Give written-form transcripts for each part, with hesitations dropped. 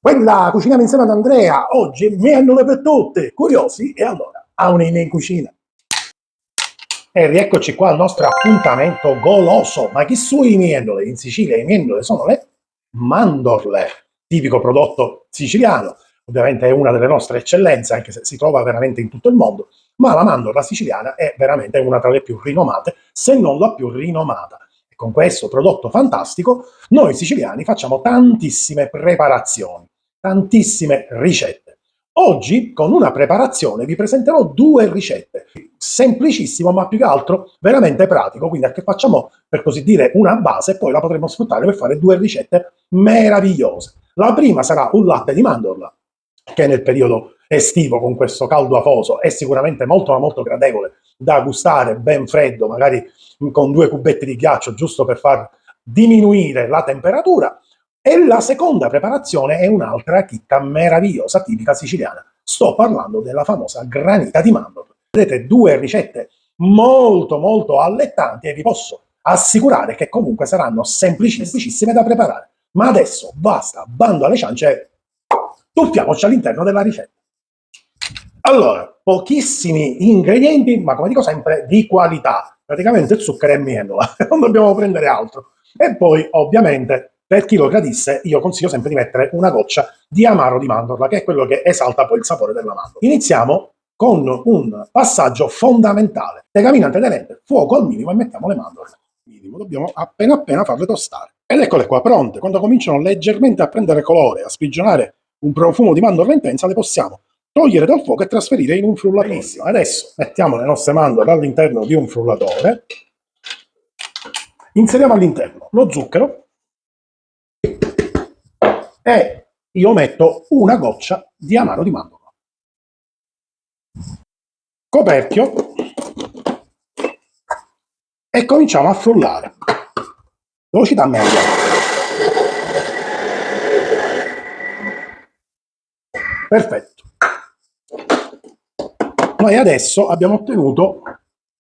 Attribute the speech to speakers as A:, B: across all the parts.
A: Quella cuciniamo insieme ad Andrea. Oggi miennole per tutti. Curiosi? E allora, a un'ina in cucina. E rieccoci qua al nostro appuntamento goloso. Ma chi sono i miennole? In Sicilia i miennole sono le mandorle, tipico prodotto siciliano. Ovviamente è una delle nostre eccellenze, anche se si trova veramente in tutto il mondo. Ma la mandorla siciliana è veramente una tra le più rinomate, se non la più rinomata. E con questo prodotto fantastico, noi siciliani facciamo tantissime preparazioni, tantissime ricette. Oggi, con una preparazione, vi presenterò due ricette. Semplicissimo, ma più che altro veramente pratico. Quindi, che facciamo, per così dire, una base e poi la potremo sfruttare per fare due ricette meravigliose. La prima sarà un latte di mandorla, che nel periodo estivo, con questo caldo afoso, è sicuramente molto, ma molto gradevole da gustare, ben freddo, magari con due cubetti di ghiaccio, giusto per far diminuire la temperatura. E la seconda preparazione è un'altra chicca meravigliosa, tipica siciliana. Sto parlando della famosa granita di mandorle. Vedete, due ricette molto molto allettanti e vi posso assicurare che comunque saranno semplicissime da preparare. Ma adesso basta, bando alle ciance e tuffiamoci all'interno della ricetta. Allora, pochissimi ingredienti, ma come dico sempre, di qualità. Praticamente zucchero e mietola, non dobbiamo prendere altro. E poi, ovviamente, per chi lo gradisse, io consiglio sempre di mettere una goccia di amaro di mandorla, che è quello che esalta poi il sapore della mandorla. Iniziamo con un passaggio fondamentale. Tegamino antiaderente, fuoco al minimo e mettiamo le mandorle. Minimo, dobbiamo appena farle tostare. Ed eccole qua, pronte. Quando cominciano leggermente a prendere colore, a sprigionare un profumo di mandorla intensa, le possiamo togliere dal fuoco e trasferire in un frullatore. Benissimo, adesso mettiamo le nostre mandorle all'interno di un frullatore, inseriamo all'interno lo zucchero e io metto una goccia di amaro di mandorla. Coperchio e cominciamo a frullare. Velocità media. Perfetto. Noi adesso abbiamo ottenuto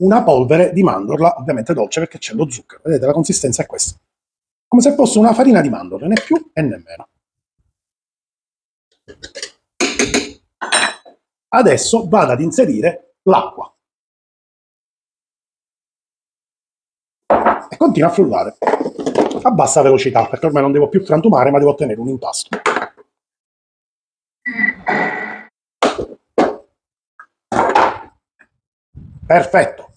A: una polvere di mandorla, ovviamente dolce perché c'è lo zucchero. Vedete, la consistenza è questa. Come se fosse una farina di mandorle, né più e né meno. Adesso vado ad inserire l'acqua. E continua a frullare a bassa velocità, perché ormai non devo più frantumare, ma devo ottenere un impasto. Perfetto.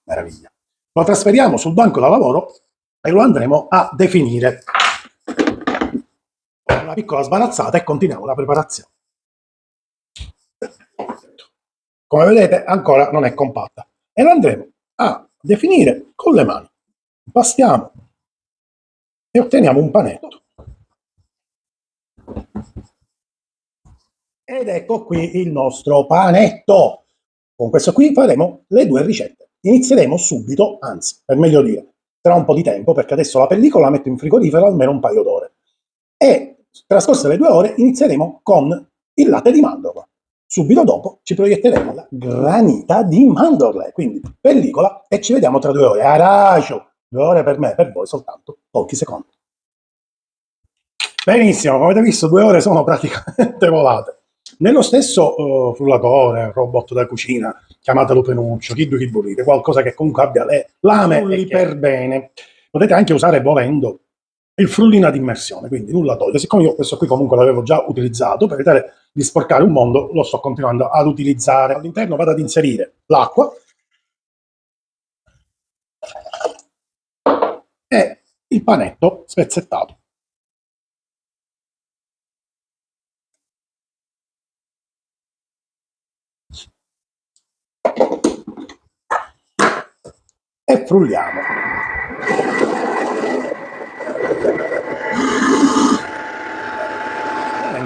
A: Meraviglia. Lo trasferiamo sul banco da lavoro e lo andremo a definire. Una piccola sbarazzata e continuiamo la preparazione. Come vedete ancora non è compatta e lo andremo a definire con le mani. Impastiamo e otteniamo un panetto. Ed ecco qui il nostro panetto. Con questo qui faremo le due ricette. Inizieremo subito, anzi, per meglio dire, tra un po' di tempo, perché adesso la pellicola la metto in frigorifero almeno un paio d'ore. E trascorse le 2 ore inizieremo con il latte di mandorla. Subito dopo ci proietteremo la granita di mandorle, quindi pellicola, e ci vediamo tra 2 ore. Aracio! 2 ore per me, per voi soltanto pochi secondi. Benissimo, come avete visto 2 ore sono praticamente volate. Nello stesso frullatore, robot da cucina, chiamatelo penuccio, chi volete, qualcosa che comunque abbia le lame lì per bene. Potete anche usare, volendo, il frullino ad immersione, quindi nulla toglie. Siccome io questo qui comunque l'avevo già utilizzato, per evitare di sporcare un mondo, lo sto continuando ad utilizzare. All'interno vado ad inserire l'acqua e il panetto spezzettato. E frulliamo.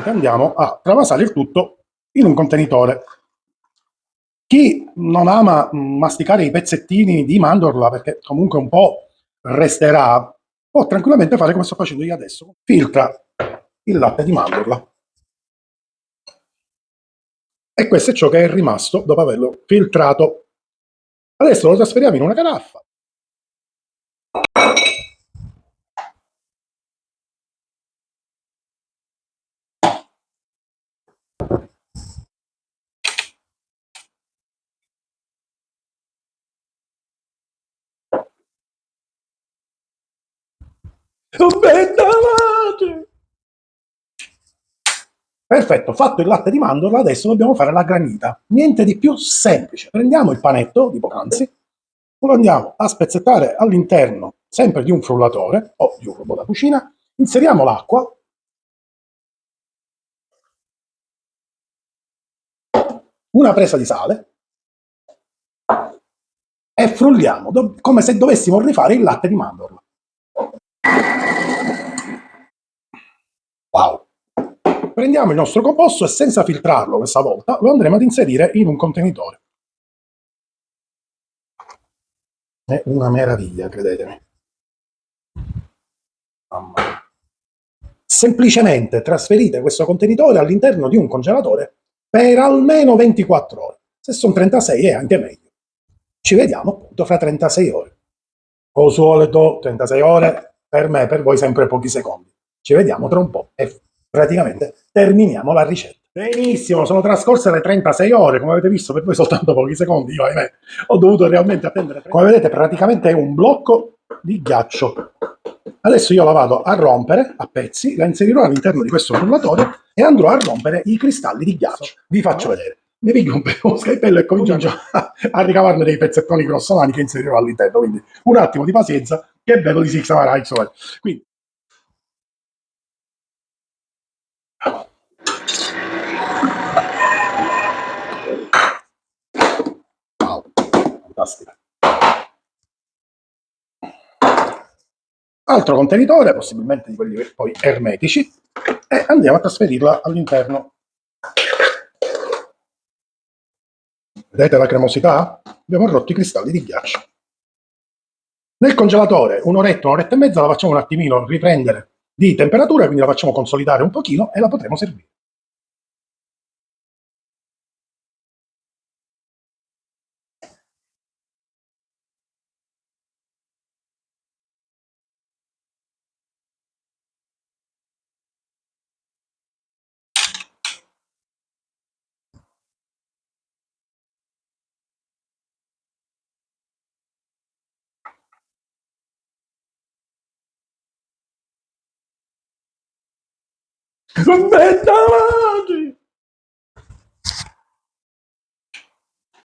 A: Andiamo a travasare il tutto in un contenitore. Chi non ama masticare i pezzettini di mandorla, perché comunque un po' resterà, può tranquillamente fare come sto facendo io adesso. Filtra il latte di mandorla. E questo è ciò che è rimasto dopo averlo filtrato. Adesso lo trasferiamo in una caraffa. Bella madre! Perfetto, fatto il latte di mandorla, adesso dobbiamo fare la granita. Niente di più semplice. Prendiamo il panetto di poc'anzi, lo andiamo a spezzettare all'interno sempre di un frullatore o di un robot da cucina, inseriamo l'acqua, una presa di sale e frulliamo come se dovessimo rifare il latte di mandorla. Wow! Prendiamo il nostro composto e senza filtrarlo questa volta lo andremo ad inserire in un contenitore. È una meraviglia, credetemi. Mamma mia. Semplicemente trasferite questo contenitore all'interno di un congelatore per almeno 24 ore. Se sono 36 è anche meglio. Ci vediamo appunto fra 36 ore. Al solito 36 ore, per me, per voi sempre pochi secondi. Ci vediamo tra un po' e praticamente terminiamo la ricetta. Benissimo, sono trascorse le 36 ore, come avete visto per voi soltanto pochi secondi, io ahimè ho dovuto realmente attendere. Come vedete praticamente è un blocco di ghiaccio. Adesso io la vado a rompere a pezzi, la inserirò all'interno di questo frullatore e andrò a rompere i cristalli di ghiaccio. Vi faccio vedere. Mi piglio un po' scalpello e comincio a ricavarne dei pezzettoni grossolani che inserirò all'interno. Quindi un attimo di pazienza, che bello di Six Samurai, insomma. Quindi, wow, fantastica. Altro contenitore, possibilmente di quelli poi ermetici, e andiamo a trasferirla all'interno. Vedete la cremosità? Abbiamo rotto i cristalli di ghiaccio. Nel congelatore un'oretta e mezza la facciamo un attimino riprendere di temperatura, quindi la facciamo consolidare un pochino e la potremo servire. Bella madre!